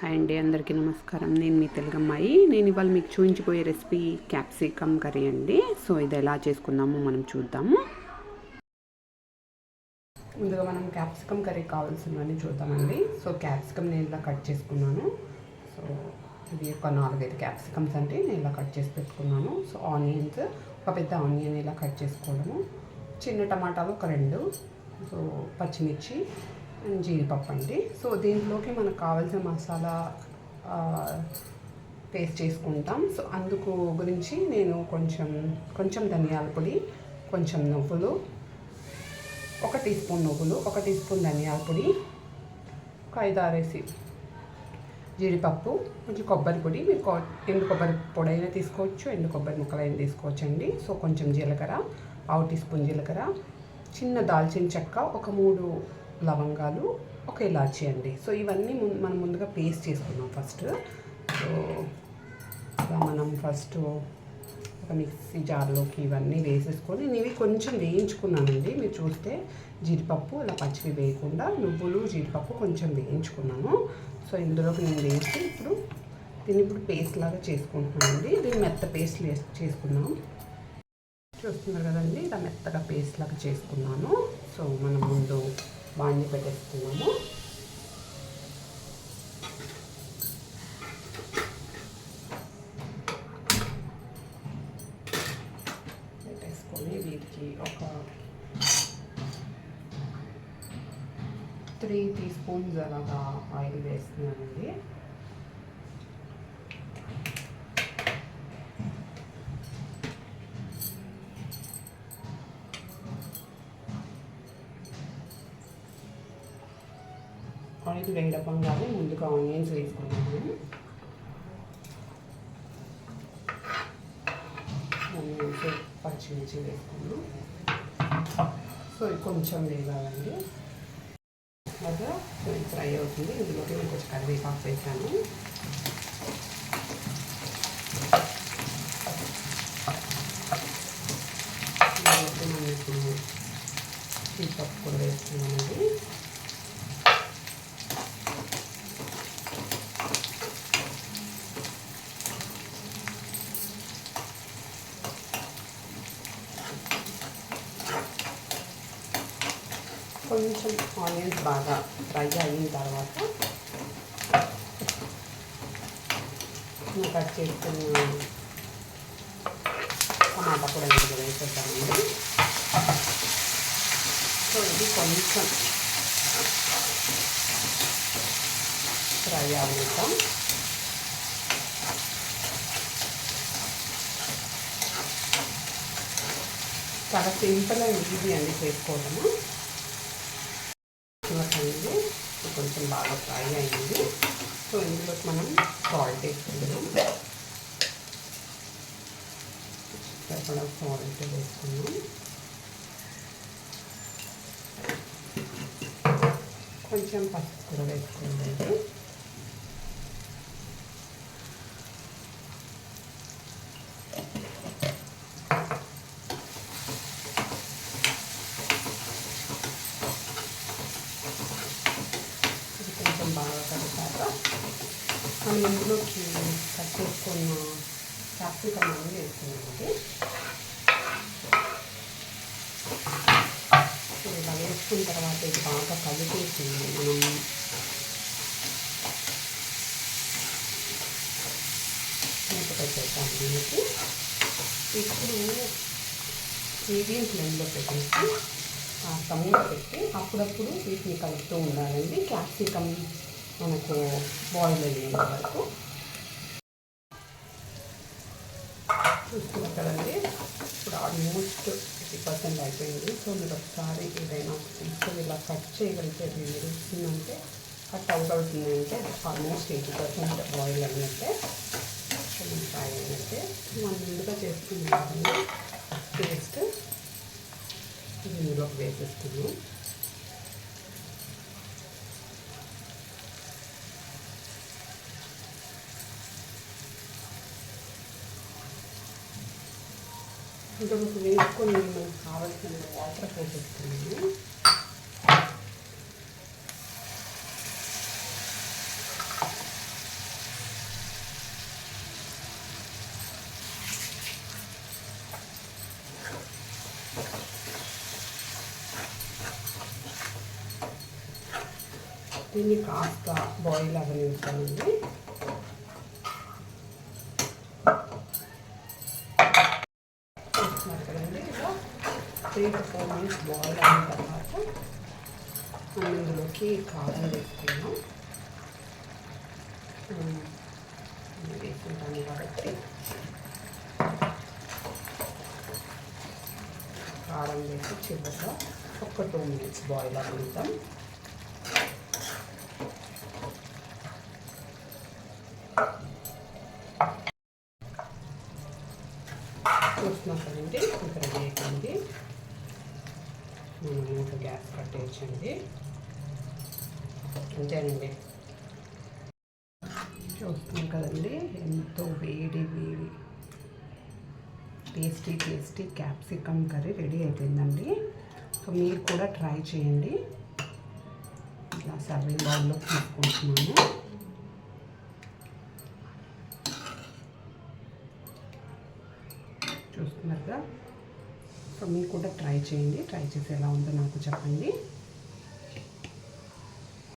Hi అండి, అందరికీ నమస్కారం. నేను మీ తెలుగమ్మాయి. నేను ఇవాళ మీకు చూపించిపోయే రెసిపీ క్యాప్సికమ్ కర్రీ అండి. సో ఇది ఎలా చేసుకుందామో మనం చూద్దాము. ముందుగా మనం క్యాప్సికమ్ కర్రీ కావాల్సినవన్నీ చూద్దామండి. సో క్యాప్సికమ్ నేను ఇలా కట్ చేసుకున్నాను. సో ఇది ఒక 4-5 క్యాప్సికమ్స్ అంటే నేను ఇలా కట్ చేసి పెట్టుకున్నాను. సో ఆనియన్స్, ఒక పెద్ద ఆనియన్ ఇలా కట్ చేసుకోవడము, చిన్న టమాటాలు ఒక 2, సో పచ్చిమిర్చి అండ్ జీడిపప్పు అండి. సో దీంట్లోకి మనకు కావాల్సిన మసాలా పేస్ట్ చేసుకుంటాం. సో అందుకు గురించి నేను కొంచెం ధనియాల పొడి, కొంచెం నువ్వులు, 1 టీ స్పూన్ నువ్వులు, 1 టీ స్పూన్ ధనియాల పొడి, ఒక 5-6 జీడిపప్పు, కొంచెం కొబ్బరి పొడి. మీరు ఎండు కొబ్బరి పొడి అయినా తీసుకోవచ్చు, ఎండు కొబ్బరి ముక్కలైనా తీసుకోవచ్చు అండి. సో కొంచెం జీలకర్ర, 1 టీ స్పూన్ జీలకర్ర, చిన్న దాల్చిన చెక్క, ఒక 3 లవంగాలు, ఒక ఇలాచీ అండి. సో ఇవన్నీ మనం ముందుగా పేస్ట్ చేసుకున్నాం ఫస్ట్. సో ఇలా మనం ఫస్ట్ ఒక మిక్సీ జార్లోకి ఇవన్నీ వేసేసుకొని ఇవి కొంచెం వేయించుకున్నానండి. మీరు చూస్తే జీడిపప్పు ఇలా పచ్చివి వేయకుండా నువ్వులు జీడిపప్పు కొంచెం వేయించుకున్నాను. సో ఇందులోకి నేను వేసి దీన్ని పేస్ట్ లాగా చేసుకుంటున్నానండి. దీన్ని మెత్త పేస్ట్ చేసుకున్నాం. చూస్తున్నారు కదండి, ఇలా మెత్తగా పేస్ట్ లాగా చేసుకున్నాను. సో మనం ముందు బాండి పెట్టేస్తున్నాము. పెట్టేసుకొని వీటికి ఒక 3 టీ స్పూన్స్ అలాగా ఆయిల్ వేస్తున్నానండి. ఆయిల్ వేడపంగానే ముందుగా ఆనియన్స్ వేసుకున్నాము. ఆనియన్స్, పచ్చిమిర్చి వేసుకున్నాము. సో ఇది కొంచెం వేగాలండి. అలాగా ఫ్రై అవుతుంది. ఇందులోకి నేను కొంచెం కరివేపాకు వేసాను. ఇందులోకి మనం ఇప్పుడు జీడిపప్పు కూడా వేస్తున్నామండి. కొంచెం ఆనియన్స్ బాగా ఫ్రై అయిన తర్వాత కట్ చేసుకున్న టమాటా కూడా ఇందులో వేసేసానండి. సో ఇది కొంచెం ఫ్రై అవుతాం. చాలా సింపుల్ అండ్ ఈజీ అండి చేసుకోవడము. కొంచెం బాగా ఫ్రై అయింది. సో ఇందులోకి మనం సాల్ట్ వేసుకుందాం. సరిపడా సాల్ట్ వేసుకున్నాం. కొంచెం పసుపు కూడా వేసుకోండి. బాగా కలిపాక మనం ఇందులోకి కట్ చేసుకున్న క్యాప్సికమ్ అనేది వేసుకున్నామండి. సో ఇలా వేసుకున్న తర్వాత ఇది బాగా కలిపేసి మనం మూత పెట్టేస్తాము. దీనికి ఇప్పుడు మీడియం ఫ్లేమ్లో పెట్టేసి మూత పెట్టి అప్పుడప్పుడు వీటిని కలుపుతూ ఉండాలండి. క్యాప్సికమ్ మనకు బాయిల్ అయ్యేంత వరకు. చూస్తున్నారు కదండి, ఇప్పుడు ఆల్మోస్ట్ 50% అయిపోయింది. సో మీరు ఒకసారి ఏదైనా తీసుకొని ఇలా కట్ చేయగలిగితే మీరు వస్తుందంటే కట్ అవుట్ అవుతుందంటే ఆల్మోస్ట్ 80% బాయిల్ అయినట్టే, ఫ్రై అయినట్టే. మనం ముందుగా చేసుకున్నామండి పేస్ట్ ఇందులోకి వేసేస్తున్నాం. ఇంకొక వేసుకొని మనకు కావాల్సిన వాటర్ పోసేస్తున్నాము. దీన్ని కాస్త బాయిల్ అవ్వనిస్తానండి. చూస్తున్నారు కదండి, ఇలా 3 to 4 minutes బాయిల్ అయిన తర్వాత మనం ఇందులోకి కారం వేసుకున్నాం. వేసుకుంటాను కాబట్టి కారం వేసి చివరిగా ఒక 2 minutes బాయిల్ అవుతాం. చూస్తున్నాం కదండి, ఇంకా రెడీ అయిపోయింది. మనం ఇంకా గ్యాస్ కట్టేయచ్చండి. అంతేనండి. చూస్తున్నాం కదండి, ఎంతో వేడి వేడి టేస్టీ క్యాప్సికమ్ కర్రీ రెడీ అయిపోయిందండి. సో మీరు కూడా ట్రై చేయండి. ఇలా సర్వింగ్ బౌల్లో తీసుకుంటున్నాను. చూస్తున్నారుగా, సో మీరు కూడా ట్రై చేయండి. ట్రై చేసి ఎలా ఉందో నాకు చెప్పండి.